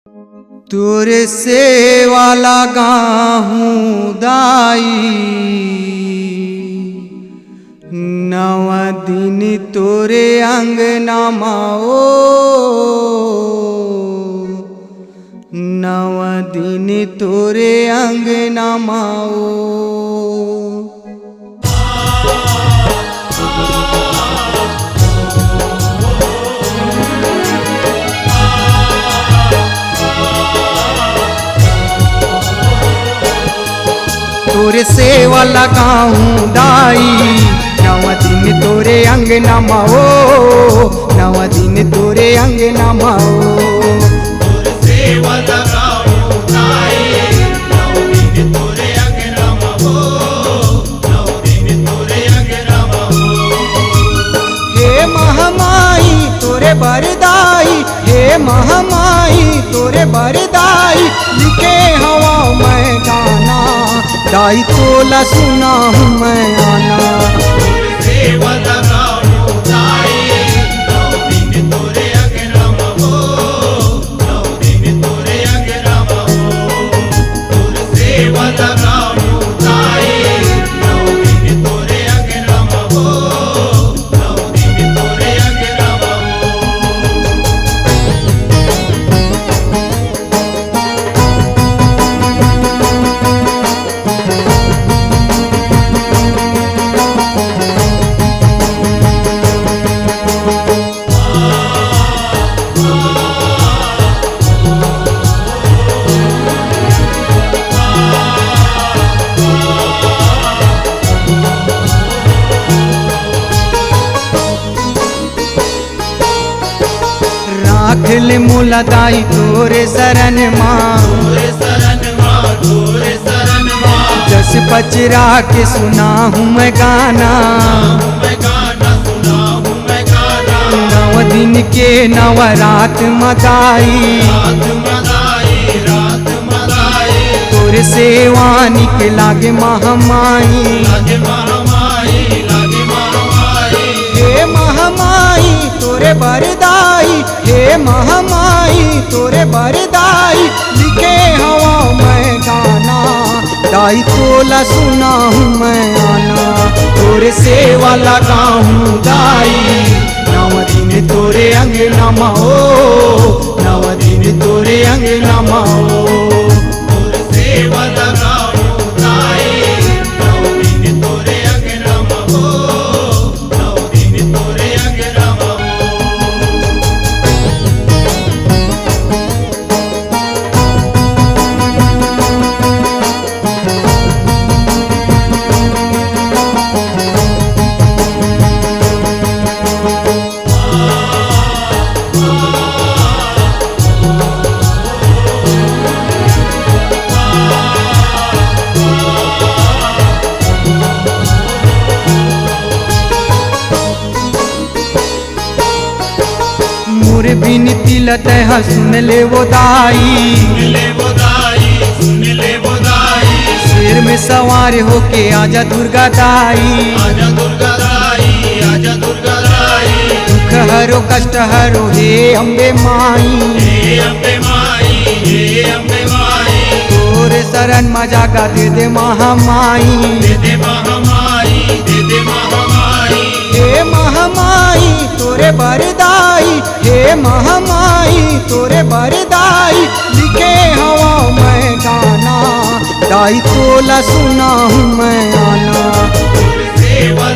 तोरे सेवा लगाहूँ दाई, नव दिन तोरे अंगना माओ, नव दिन तोरे अंगना माओ। तोरे सेवा लगाहूँ दाई, नव दिन तोरे अंगना माओ, नव दिन तोरे अंगना माओ। तोरे सेवा लगाहूँ दाई, नव दिन तोरे अंगना माओ, नव दिन तोरे अंगना माओ। हे महामाई तोरे बरदाई, हे महामाई तोरे बरदाई, लिखे हवा मैं गाना, दाई तोला सुना हूँ मैं आना। तोरे सेवा लगाहूँ दाई, नव दिन तोरे अंगना माओ, नव दिन तोरे अंगना माओ। तोरे सेवा लगाहूँ दाई, नव दिन तोरे अंगना माओ, नव दिन तोरे अंगना माओ। राख ले मोला दाई तोरे शरण माँ, तोरे शरण माँ, तोरे शरण माँ। जस पचरा के सुना हूँ मैं गाना, मैं गाना सुना हूँ मैं गाना। नव दिन के नवरात मदाई, रात मदाई, रात मदाई। तोरे सेवा निक लागे महामाई, लागे महामाई, लागे महामाई। हे महामाई तोरे बरदाई, हे महामाई तोरे बरदाई, लिखे हवा मैं गाना, दाई तोला सुना हूँ मैं आना। तोरे सेवा लगाहूँ दाई, नव दिन तोरे अंगना माओ, नव दिन तोरे अंगना माओ। तोरे सेवा लगाहूँ दाई, नव दिन तोरे अंगना माओ, नव दिन तोरे अंगना माओ। मोर बिनती लते सुन ले वो दाई, सुन ले वो दाई, सुन ले वो दाई। शेर में सवार होके आजा दुर्गा दाई, आजा दुर्गा दाई, आजा दुर्गा दाई। दुख हरो कष्ट हरो हे अम्बे माई, हे अम्बे माई, हे अम्बे माई। तोरे शरण में जागा दे दे महामाई, दे दे महामाई, दे दे महामाई। हे महामाई तोरे बरदाई, हे महामाई तोरे बरदाई, लिखे हवा मैं गाना, दाई तोला सुना हूँ मैं आना। तोरे सेवा